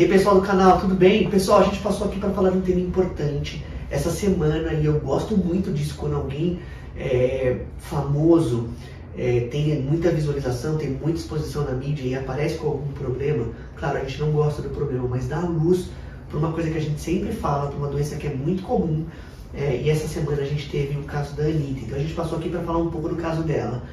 E aí pessoal do canal, tudo bem? Pessoal, a gente passou aqui para falar de um tema importante essa semana e eu gosto muito disso quando alguém famoso tem muita visualização, tem muita exposição na mídia e aparece com algum problema. Claro, a gente não gosta do problema, mas dá luz para uma coisa que a gente sempre fala, para uma doença que é muito comum. E essa semana a gente teve o caso da Anitta, então a gente passou aqui para falar um pouco do caso dela.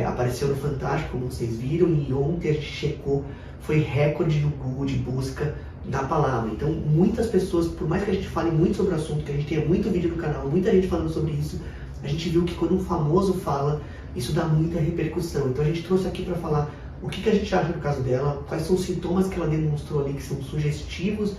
Apareceu no Fantástico, como vocês viram, e ontem a gente checou, foi recorde no Google de busca da palavra. Então muitas pessoas, por mais que a gente fale muito sobre o assunto, que a gente tenha muito vídeo no canal, muita gente falando sobre isso, a gente viu que quando um famoso fala, isso dá muita repercussão. Então a gente trouxe aqui para falar o que a gente acha do caso dela, quais são os sintomas que ela demonstrou ali que são sugestivos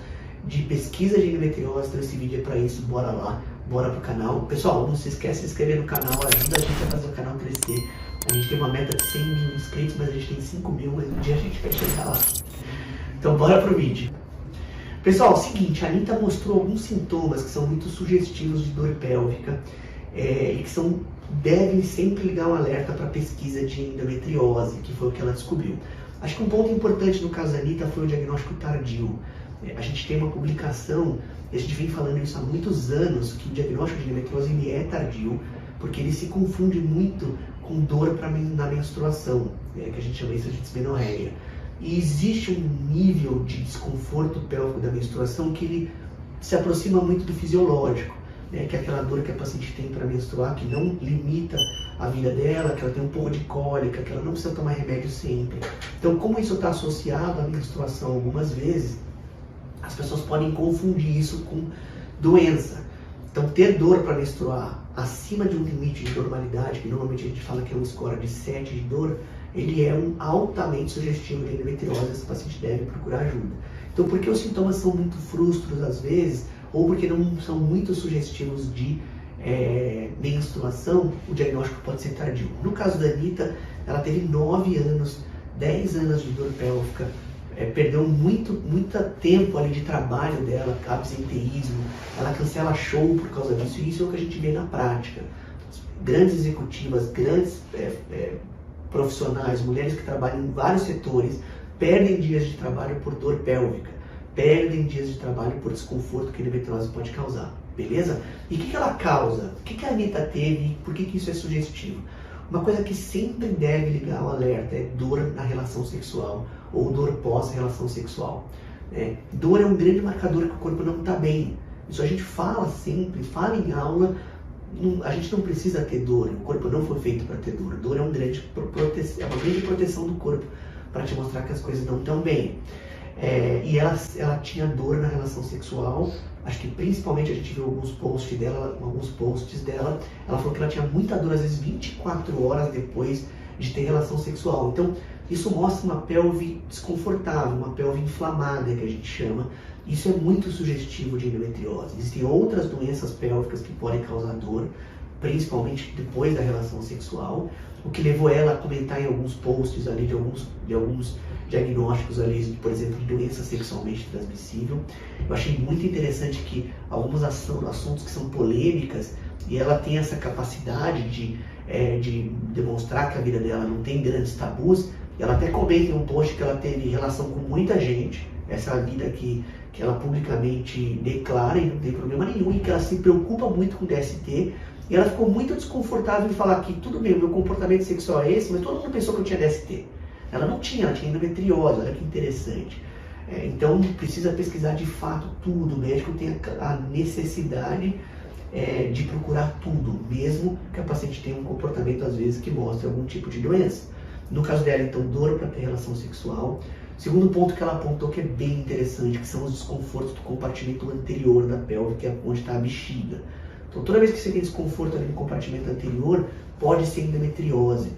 de pesquisa de endometriose. Então esse vídeo é para isso, bora lá, bora pro canal. Pessoal, não se esquece de se inscrever no canal, ajuda a gente a fazer o canal crescer. A gente tem uma meta de 100 mil inscritos, mas a gente tem 5 mil, mas um dia a gente vai chegar lá. Então bora pro vídeo. Pessoal, é o seguinte, a Anitta mostrou alguns sintomas que são muito sugestivos de dor pélvica e que devem sempre ligar um alerta para pesquisa de endometriose, que foi o que ela descobriu. Acho que um ponto importante no caso da Anitta foi o diagnóstico tardio. A gente tem uma publicação, e a gente vem falando isso há muitos anos, que o diagnóstico de endometriose ele é tardio, porque ele se confunde muito com dor na menstruação, que a gente chama isso de dismenorreia. E existe um nível de desconforto pélvico da menstruação que ele se aproxima muito do fisiológico, que é aquela dor que a paciente tem para menstruar, que não limita a vida dela, que ela tem um pouco de cólica, que ela não precisa tomar remédio sempre. Então, como isso está associado à menstruação algumas vezes, as pessoas podem confundir isso com doença. Então, ter dor para menstruar acima de um limite de normalidade, que normalmente a gente fala que é um score de 7 de dor, ele é um altamente sugestivo de endometriose, esse paciente deve procurar ajuda. Então, porque os sintomas são muito frustros às vezes, ou porque não são muito sugestivos de menstruação, o diagnóstico pode ser tardio. No caso da Anitta, ela teve 9 anos, 10 anos de dor pélvica, perdeu muito tempo ali de trabalho dela, absenteísmo, ela cancela show por causa disso, e isso é o que a gente vê na prática. Grandes executivas, grandes profissionais, mulheres que trabalham em vários setores, perdem dias de trabalho por dor pélvica, perdem dias de trabalho por desconforto que a endometriose pode causar, beleza? E o que ela causa? O que a Anitta teve e por que isso é sugestivo? Uma coisa que sempre deve ligar o alerta é dor na relação sexual ou dor pós-relação sexual. Dor é um grande marcador que o corpo não está bem. Isso a gente fala sempre, fala em aula, a gente não precisa ter dor, o corpo não foi feito para ter dor. Dor é uma grande proteção do corpo para te mostrar que as coisas não estão bem. E ela tinha dor na relação sexual. Acho que principalmente a gente viu alguns posts dela, ela falou que ela tinha muita dor, às vezes 24 horas depois de ter relação sexual. Então, isso mostra uma pelve desconfortável, uma pelve inflamada, que a gente chama. Isso é muito sugestivo de endometriose. Existem outras doenças pélvicas que podem causar dor, principalmente depois da relação sexual, o que levou ela a comentar em alguns posts ali de alguns diagnósticos ali, por exemplo, de doença sexualmente transmissível. Eu achei muito interessante que alguns assuntos que são polêmicas, e ela tem essa capacidade de demonstrar que a vida dela não tem grandes tabus. Ela até comenta em um post que ela teve relação com muita gente, essa vida que ela publicamente declara e não tem problema nenhum, e que ela se preocupa muito com DST. E ela ficou muito desconfortável em falar que tudo bem, o meu comportamento sexual é esse, mas todo mundo pensou que eu tinha DST. Ela não tinha, ela tinha endometriose, olha que interessante. Então precisa pesquisar de fato tudo, o médico tem a necessidade de procurar tudo, mesmo que a paciente tenha um comportamento às vezes que mostre algum tipo de doença. No caso dela, então, dor para ter relação sexual. Segundo ponto que ela apontou que é bem interessante, que são os desconfortos do compartimento anterior da pelve, que é onde está a bexiga. Então, toda vez que você tem desconforto ali no compartimento anterior, pode ser endometriose.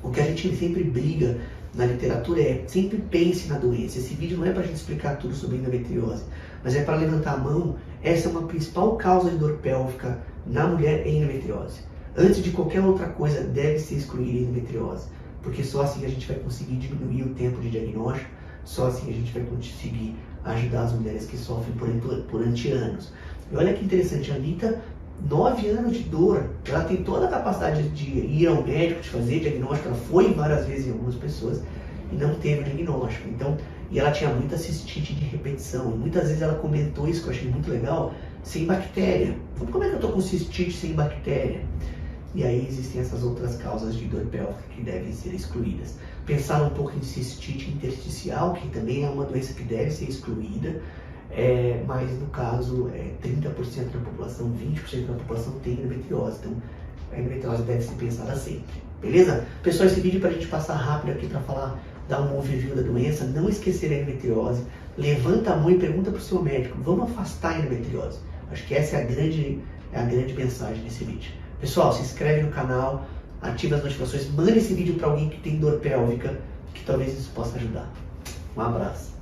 O que a gente sempre briga na literatura é, sempre pense na doença. Esse vídeo não é para a gente explicar tudo sobre endometriose, mas é para levantar a mão. Essa é uma principal causa de dor pélvica na mulher em endometriose. Antes de qualquer outra coisa, deve ser excluída a endometriose, porque só assim a gente vai conseguir diminuir o tempo de diagnóstico, só assim a gente vai conseguir ajudar as mulheres que sofrem por anos. E olha que interessante, a Anitta, 9 anos de dor, ela tem toda a capacidade de ir ao médico, de fazer diagnóstico, ela foi várias vezes em algumas pessoas e não teve diagnóstico. Então, e ela tinha muita cistite de repetição. E muitas vezes ela comentou isso, que eu achei muito legal, sem bactéria. Como é que eu estou com cistite sem bactéria? E aí existem essas outras causas de dor pélvica que devem ser excluídas. Pensar um pouco em cistite intersticial, que também é uma doença que deve ser excluída, mas no caso 30% da população, 20% da população tem endometriose. Então a endometriose deve ser pensada sempre. Beleza? Pessoal, esse vídeo para a gente passar rápido aqui para falar, dar um overview da doença, não esquecer a endometriose, levanta a mão e pergunta para o seu médico, vamos afastar a endometriose. Acho que essa é a grande mensagem desse vídeo. Pessoal, se inscreve no canal, ativa as notificações, manda esse vídeo para alguém que tem dor pélvica, que talvez isso possa ajudar. Um abraço.